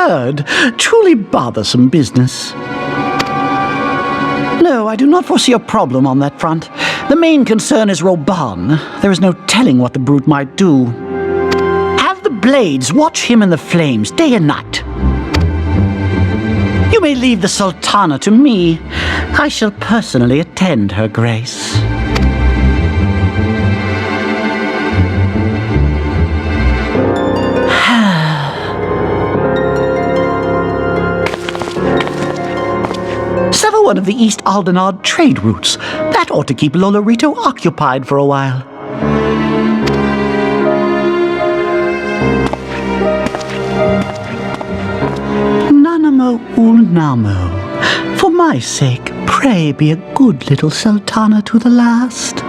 heard. Truly bothersome business. No, I do not foresee a problem on that front. The main concern is Roban. There is no telling what the brute might do. Have the blades watch him in the flames day and night. You may leave the Sultana to me. I shall personally attend her grace. Sever one of the East Aldenard trade routes. That ought to keep Lolorito occupied for a while. Nanamo ulnamo. For my sake, pray be a good little Sultana to the last.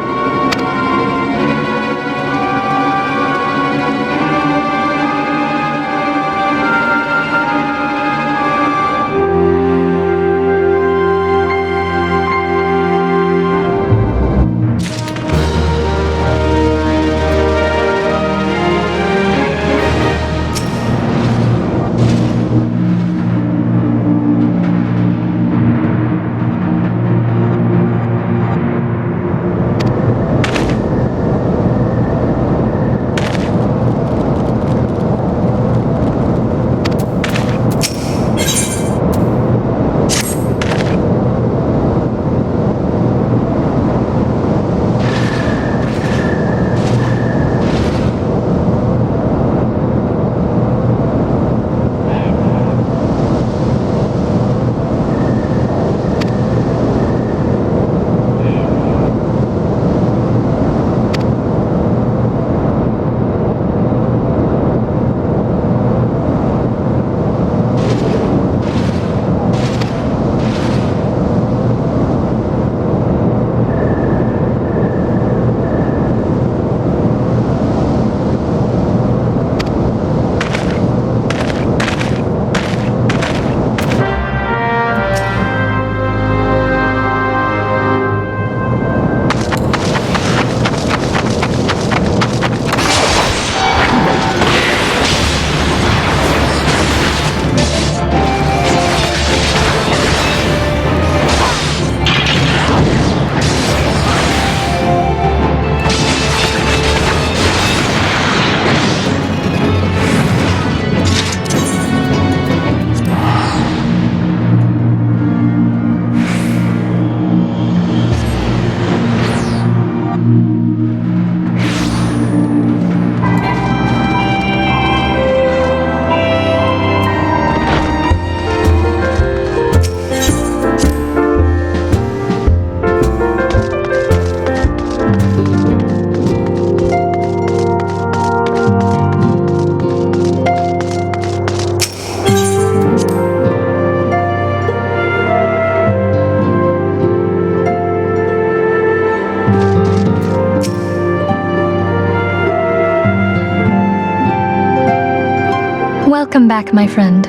Welcome back, my friend.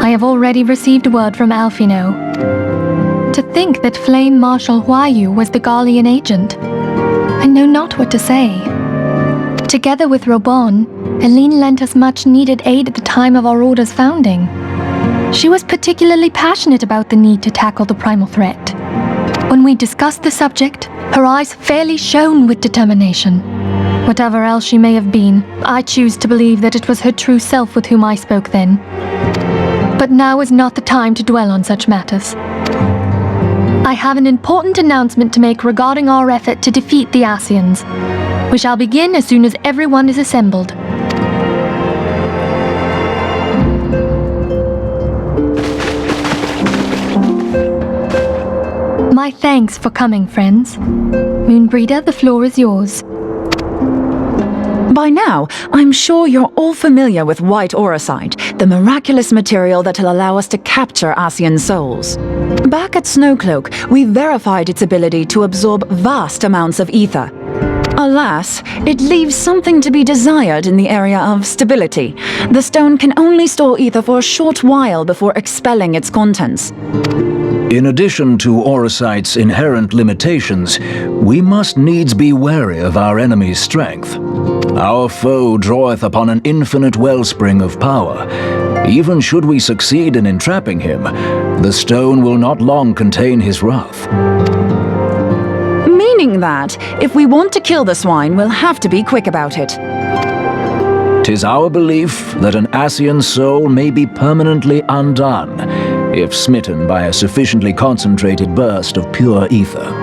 I have already received word from Alfino. To think that Flame Marshal Huayu was the Garlean agent. I know not what to say. Together with Robon, Eline lent us much-needed aid at the time of our Order's founding. She was particularly passionate about the need to tackle the primal threat. When we discussed the subject, her eyes fairly shone with determination. Whatever else she may have been, I choose to believe that it was her true self with whom I spoke then. But now is not the time to dwell on such matters. I have an important announcement to make regarding our effort to defeat the Asians. We shall begin as soon as everyone is assembled. My thanks for coming, friends. Moonbreeder, the floor is yours. By now, I'm sure you're all familiar with white auracite, the miraculous material that'll allow us to capture Asian souls. Back at Snowcloak, we verified its ability to absorb vast amounts of ether. Alas, it leaves something to be desired in the area of stability. The stone can only store ether for a short while before expelling its contents. In addition to auracite's inherent limitations, we must needs be wary of our enemy's strength. Our foe draweth upon an infinite wellspring of power, Even should we succeed in entrapping him, the stone will not long contain his wrath. Meaning that, if we want to kill the swine, we'll have to be quick about it. 'Tis our belief that an Ascian soul may be permanently undone, if smitten by a sufficiently concentrated burst of pure ether.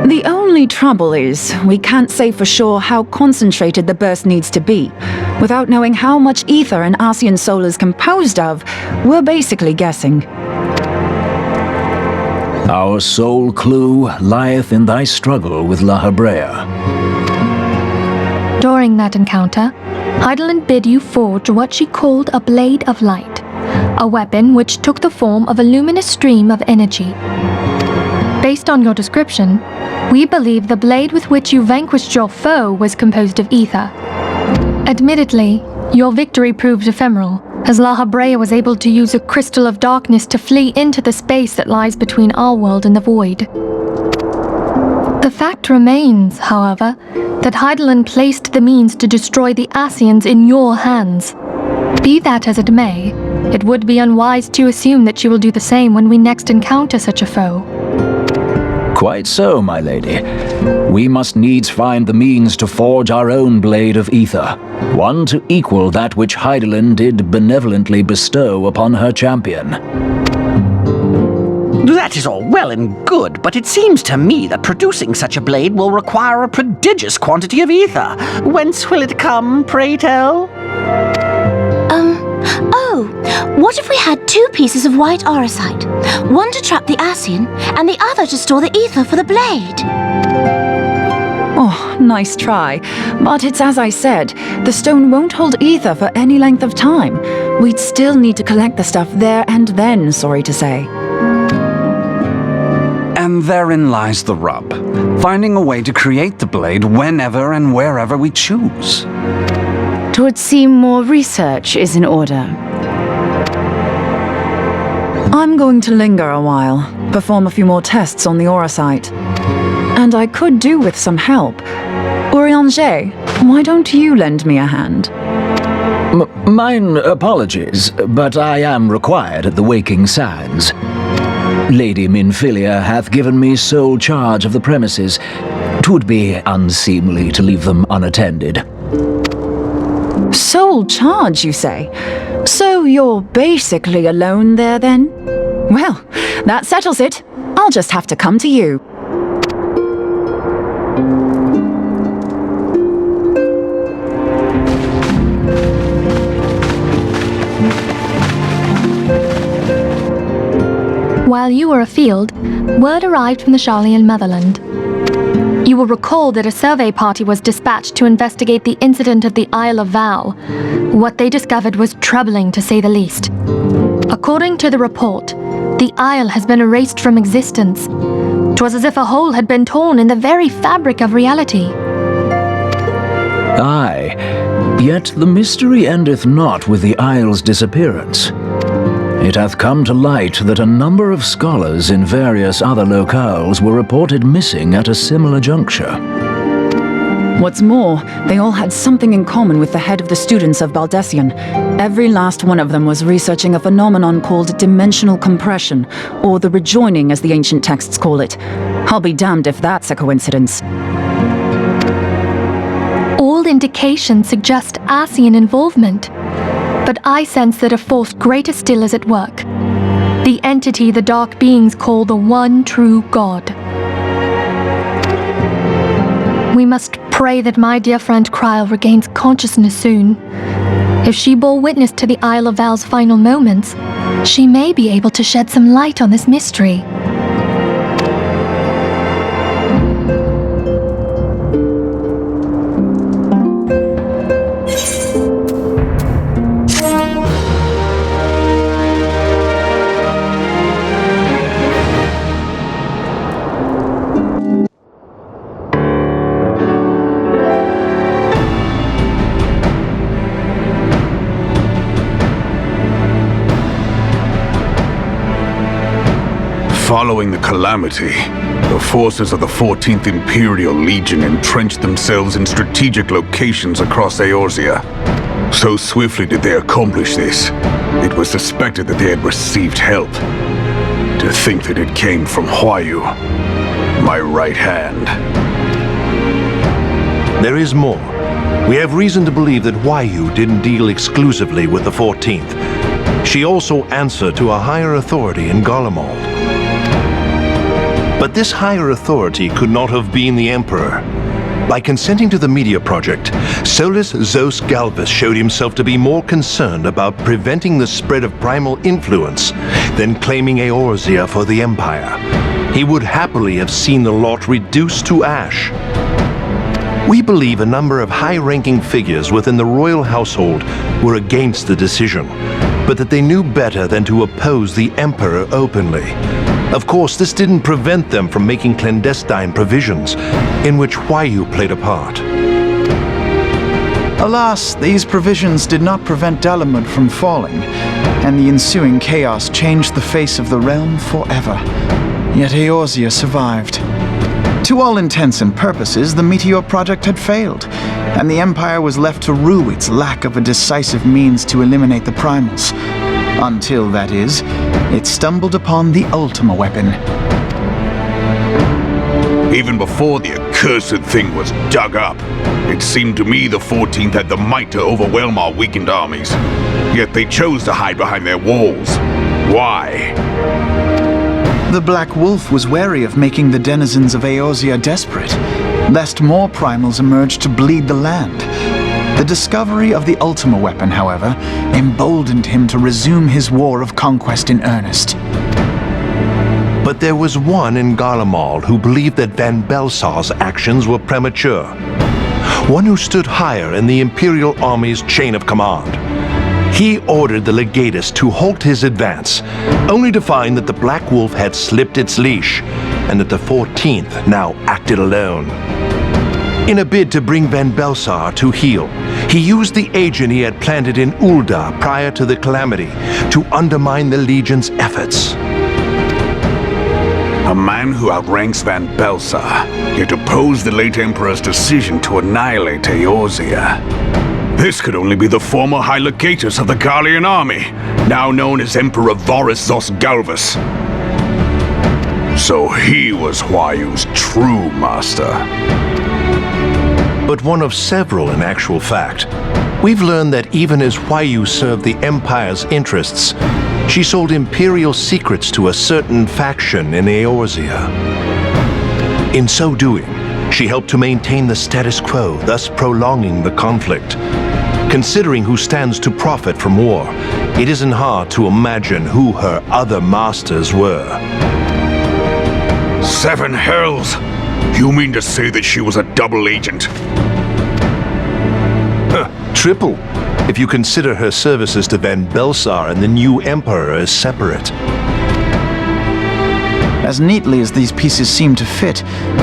The only trouble is, we can't say for sure how concentrated the burst needs to be. Without knowing how much ether an Ascian soul is composed of, we're basically guessing. Our sole clue lieth in thy struggle with La Hebrea. During that encounter, Heidelin bid you forge what she called a Blade of Light, a weapon which took the form of a luminous stream of energy. Based on your description, we believe the blade with which you vanquished your foe was composed of ether. Admittedly, your victory proved ephemeral, as La Hebrea was able to use a crystal of darkness to flee into the space that lies between our world and the void. The fact remains, however, that Heidelin placed the means to destroy the Ascians in your hands. Be that as it may, it would be unwise to assume that she will do the same when we next encounter such a foe. Quite so, my lady. We must needs find the means to forge our own blade of ether, one to equal that which Heidelin did benevolently bestow upon her champion. That is all well and good, but it seems to me that producing such a blade will require a prodigious quantity of ether. Whence will it come, pray tell? What if we had 2 pieces of white orosite? One to trap the Ascian, and the other to store the ether for the blade. Oh, nice try. But it's as I said, the stone won't hold ether for any length of time. We'd still need to collect the stuff there and then, sorry to say. And therein lies the rub. Finding a way to create the blade whenever and wherever we choose. 'Twould seem more research is in order. I'm going to linger a while, perform a few more tests on the orosite. And I could do with some help. Urianger, why don't you lend me a hand? Mine apologies, but I am required at the Waking Sands. Lady Minfilia hath given me sole charge of the premises. 'Twould be unseemly to leave them unattended. Sole charge, you say? So you're basically alone there, then? Well, that settles it. I'll just have to come to you. While you were afield, word arrived from the Sharlayan motherland. You will recall that a survey party was dispatched to investigate the incident at the Isle of Val. What they discovered was troubling, to say the least. According to the report, the isle has been erased from existence. 'Twas as if a hole had been torn in the very fabric of reality. Aye, yet the mystery endeth not with the isle's disappearance. It hath come to light that a number of scholars in various other locales were reported missing at a similar juncture. What's more, they all had something in common with the head of the students of Baldessian. Every last one of them was researching a phenomenon called dimensional compression, or the rejoining as the ancient texts call it. I'll be damned if that's a coincidence. All indications suggest Ascian involvement, but I sense that a force greater still is at work. The entity the dark beings call the one true God. We must pray that my dear friend Kryl regains consciousness soon. If she bore witness to the Isle of Val's final moments, she may be able to shed some light on this mystery. Following the calamity, the forces of the 14th Imperial Legion entrenched themselves in strategic locations across Eorzea. So swiftly did they accomplish this, it was suspected that they had received help. To think that it came from Huayu, my right hand. There is more. We have reason to believe that Huayu didn't deal exclusively with the 14th. She also answered to a higher authority in Garlemald. But this higher authority could not have been the Emperor. By consenting to the media project, Solus Zos Galvus showed himself to be more concerned about preventing the spread of primal influence than claiming Eorzea for the Empire. He would happily have seen the lot reduced to ash. We believe a number of high-ranking figures within the royal household were against the decision, but that they knew better than to oppose the Emperor openly. Of course, this didn't prevent them from making clandestine provisions, in which Huayu played a part. Alas, these provisions did not prevent Dalamud from falling, and the ensuing chaos changed the face of the realm forever. Yet Eorzea survived. To all intents and purposes, the Meteor Project had failed, and the Empire was left to rue its lack of a decisive means to eliminate the primals. Until, that is, it stumbled upon the Ultima weapon. Even before the accursed thing was dug up, it seemed to me the 14th had the might to overwhelm our weakened armies. Yet they chose to hide behind their walls. Why? The Black Wolf was wary of making the denizens of Eorzea desperate, lest more primals emerged to bleed the land. The discovery of the Ultima weapon, however, emboldened him to resume his war of conquest in earnest. But there was one in Garlemald who believed that Van Belsar's actions were premature. One who stood higher in the Imperial Army's chain of command. He ordered the Legatus to halt his advance, only to find that the Black Wolf had slipped its leash, and that the 14th now acted alone. In a bid to bring Van Belsar to heel, he used the agent he had planted in Ul'dah prior to the calamity to undermine the Legion's efforts. A man who outranks Van Belsar, yet opposed the late Emperor's decision to annihilate Eorzea. This could only be the former High Legatus of the Garlean army, now known as Emperor Varus Zos Galvus. So he was Huayu's true master. But one of several in actual fact. We've learned that even as Huayu served the Empire's interests, she sold Imperial secrets to a certain faction in Eorzea. In so doing, she helped to maintain the status quo, thus prolonging the conflict. Considering who stands to profit from war, it isn't hard to imagine who her other masters were. Seven hells! You mean to say that she was a double agent? Triple, if you consider her services to Van Belsar and the new Emperor as separate. As neatly as these pieces seem to fit,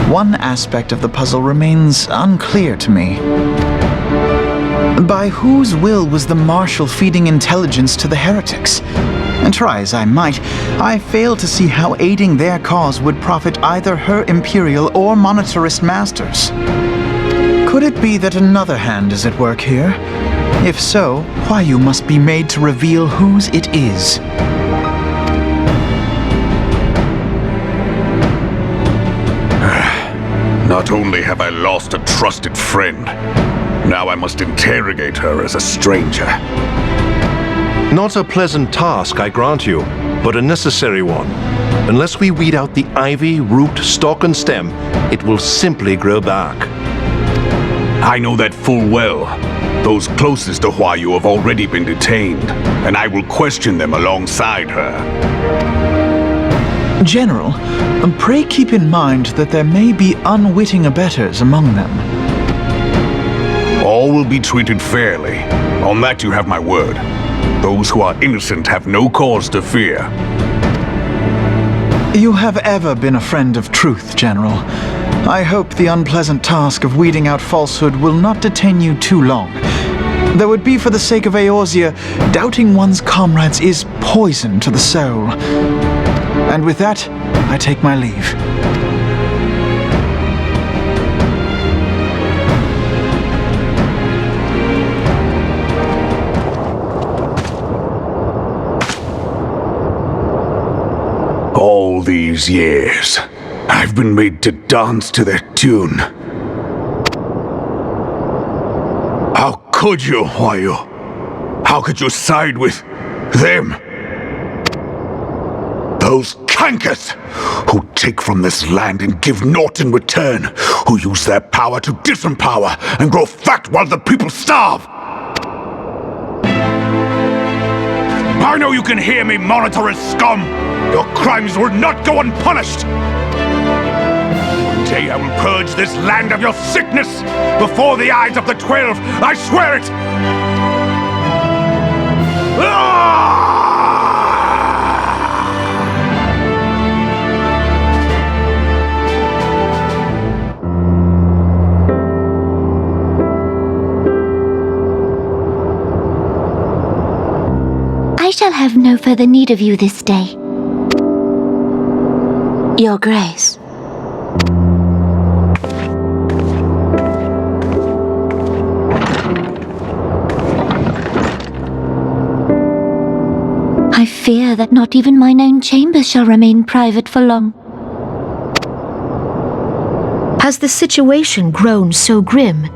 one aspect of the puzzle remains unclear to me. By whose will was the Marshal feeding intelligence to the heretics? And try as I might, I fail to see how aiding their cause would profit either her Imperial or monetarist masters. Could it be that another hand is at work here? If so, Huayu must be made to reveal whose it is. Not only have I lost a trusted friend, now I must interrogate her as a stranger. Not a pleasant task, I grant you, but a necessary one. Unless we weed out the ivy, root, stalk, and stem, it will simply grow back. I know that full well. Those closest to Huayu have already been detained, and I will question them alongside her. General, pray keep in mind that there may be unwitting abettors among them. All will be treated fairly. On that you have my word. Those who are innocent have no cause to fear. You have ever been a friend of truth, General. I hope the unpleasant task of weeding out falsehood will not detain you too long. Though it be for the sake of Eorzea, doubting one's comrades is poison to the soul. And with that, I take my leave. these years, I've been made to dance to their tune. How could you, Huayu? How could you side with them? Those cankers who take from this land and give naught in return, who use their power to disempower and grow fat while the people starve. I know you can hear me, monitorous scum! Your crimes will not go unpunished! One day I will purge this land of your sickness before the eyes of the 12, I swear it! I shall have no further need of you this day. Your Grace. I fear that not even mine own chambers shall remain private for long. Has the situation grown so grim?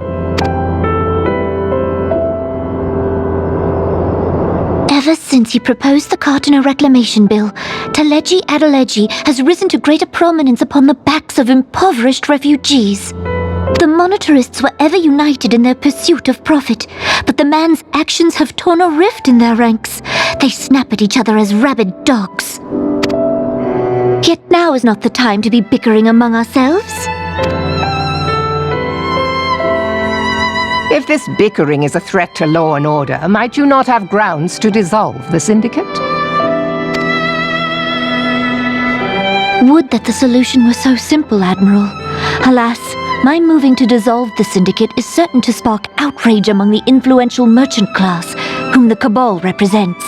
Ever since he proposed the Cartona Reclamation Bill, Taleji Adeleji has risen to greater prominence upon the backs of impoverished refugees. The monetarists were ever united in their pursuit of profit, but the man's actions have torn a rift in their ranks. They snap at each other as rabid dogs. Yet now is not the time to be bickering among ourselves. If this bickering is a threat to law and order, might you not have grounds to dissolve the syndicate? Would that the solution were so simple, Admiral. Alas, my moving to dissolve the syndicate is certain to spark outrage among the influential merchant class, whom the Cabal represents.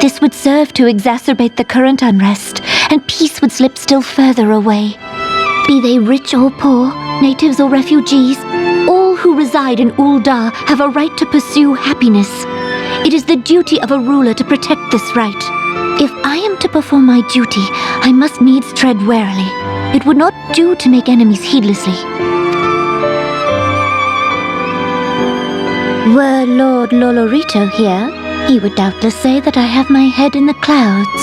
This would serve to exacerbate the current unrest, and peace would slip still further away. Be they rich or poor, natives or refugees, all who reside in Ul'dah have a right to pursue happiness. It is the duty of a ruler to protect this right. If I am to perform my duty, I must needs tread warily. It would not do to make enemies heedlessly. Were Lord Lolorito here, he would doubtless say that I have my head in the clouds.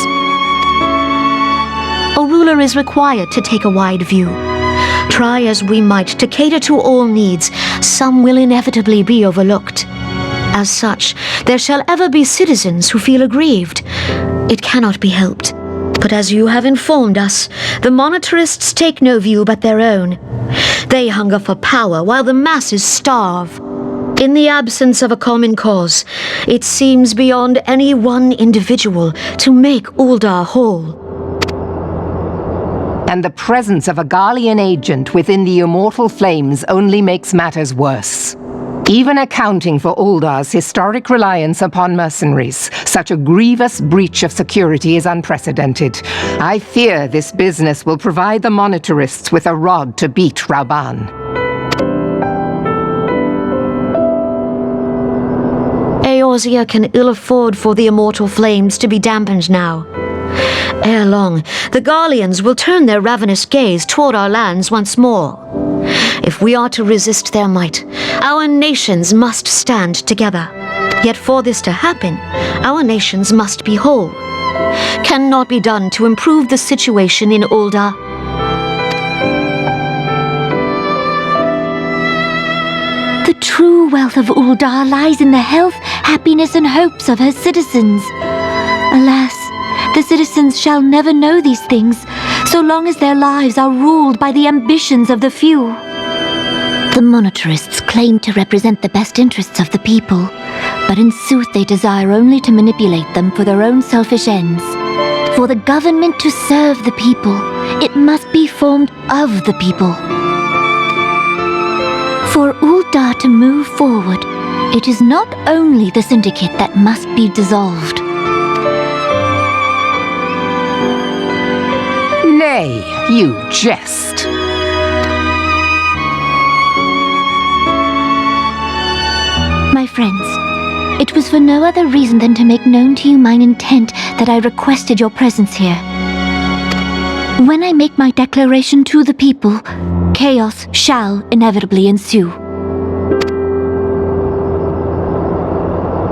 A ruler is required to take a wide view. Try as we might to cater to all needs, some will inevitably be overlooked. As such, there shall ever be citizens who feel aggrieved. It cannot be helped. But as you have informed us, the monetarists take no view but their own. They hunger for power while the masses starve. In the absence of a common cause, it seems beyond any one individual to make Ul'dah whole. And the presence of a Garlean agent within the immortal flames only makes matters worse. Even accounting for Ul'dah's historic reliance upon mercenaries, such a grievous breach of security is unprecedented. I fear this business will provide the monetarists with a rod to beat Rauban. Eorzea can ill afford for the immortal flames to be dampened now. Ere long, the Garleans will turn their ravenous gaze toward our lands once more. If we are to resist their might, our nations must stand together. Yet for this to happen, our nations must be whole. Cannot be done to improve the situation in Ul'dah. The true wealth of Ul'dah lies in the health, happiness, and hopes of her citizens. Alas, the citizens shall never know these things, so long as their lives are ruled by the ambitions of the few. The monetarists claim to represent the best interests of the people, but in sooth they desire only to manipulate them for their own selfish ends. For the government to serve the people, it must be formed of the people. For Ul'dah to move forward, it is not only the syndicate that must be dissolved. Nay, you jest. My friends, it was for no other reason than to make known to you mine intent that I requested your presence here. When I make my declaration to the people, chaos shall inevitably ensue.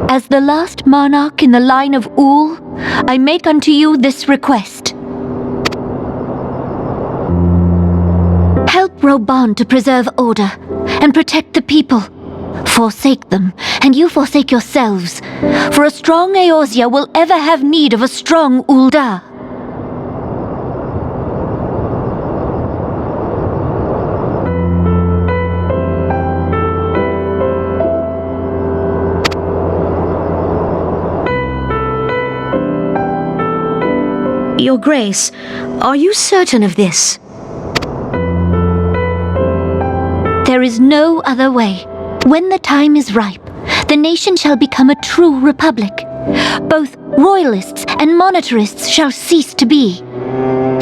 As the last monarch in the line of Ul, I make unto you this request. Help Roban to preserve order and protect the people. Forsake them, and you forsake yourselves, for a strong Eorzea will ever have need of a strong Ul'dah. Your Grace, are you certain of this? There is no other way. When the time is ripe, the nation shall become a true republic. Both royalists and monetarists shall cease to be.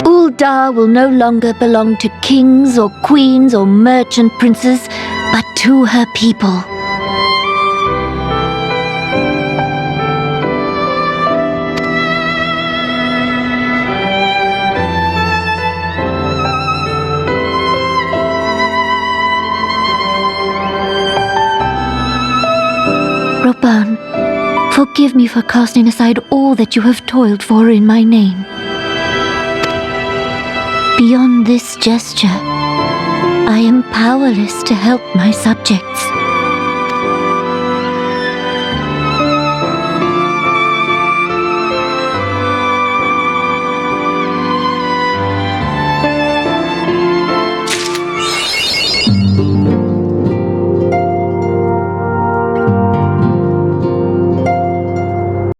Ul'dah will no longer belong to kings or queens or merchant princes, but to her people. Roban, forgive me for casting aside all that you have toiled for in my name. Beyond this gesture, I am powerless to help my subjects.